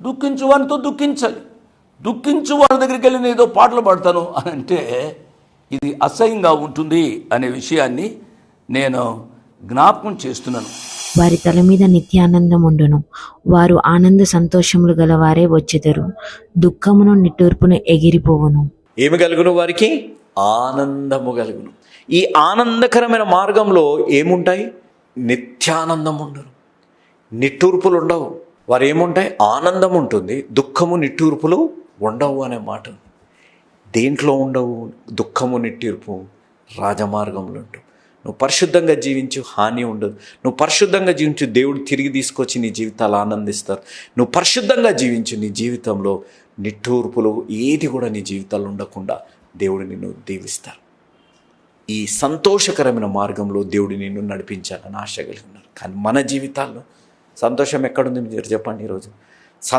దుఃఖించు వారితో దుఃఖించాలి. దుఃఖించు వారి దగ్గరికి వెళ్ళి నేను ఏదో పాటలు పాడతాను అని అంటే ఇది అసహ్యంగా ఉంటుంది అనే విషయాన్ని నేను జ్ఞాపకం చేస్తున్నాను. వారి తల మీద నిత్యానందం ఉండును, వారు ఆనంద సంతోషములు గలవారే వచ్చెదరు, దుఃఖమును నిట్టూర్పును ఎగిరిపోవును. ఏమి కలుగును? వారికి ఆనందము కలుగును. ఈ ఆనందకరమైన మార్గంలో ఏముంటాయి? నిత్యానందం ఉండరు, నిట్టూర్పులు ఉండవు. వారు ఏముంటాయి? ఆనందం ఉంటుంది, దుఃఖము నిట్టూర్పులు ఉండవు అనే మాట. దేంట్లో ఉండవు? దుఃఖము నిట్టూర్పు రాజమార్గంలో ఉంటావు. నువ్వు పరిశుద్ధంగా జీవించు, హాని ఉండదు. నువ్వు పరిశుద్ధంగా జీవించు, దేవుడు తిరిగి తీసుకొచ్చి నీ జీవితాలు ఆనందిస్తారు. నువ్వు పరిశుద్ధంగా జీవించు, నీ జీవితంలో నిట్టూర్పులు ఏది కూడా నీ జీవితాల్లో ఉండకుండా దేవుడు నిన్ను దీవిస్తారు. ఈ సంతోషకరమైన మార్గంలో దేవుడు నిన్ను నడిపించాలని ఆశ కలిగి ఉన్నారు. కానీ మన జీవితాల్లో సంతోషం ఎక్కడుంది మీరు చెప్పండి ఈరోజు?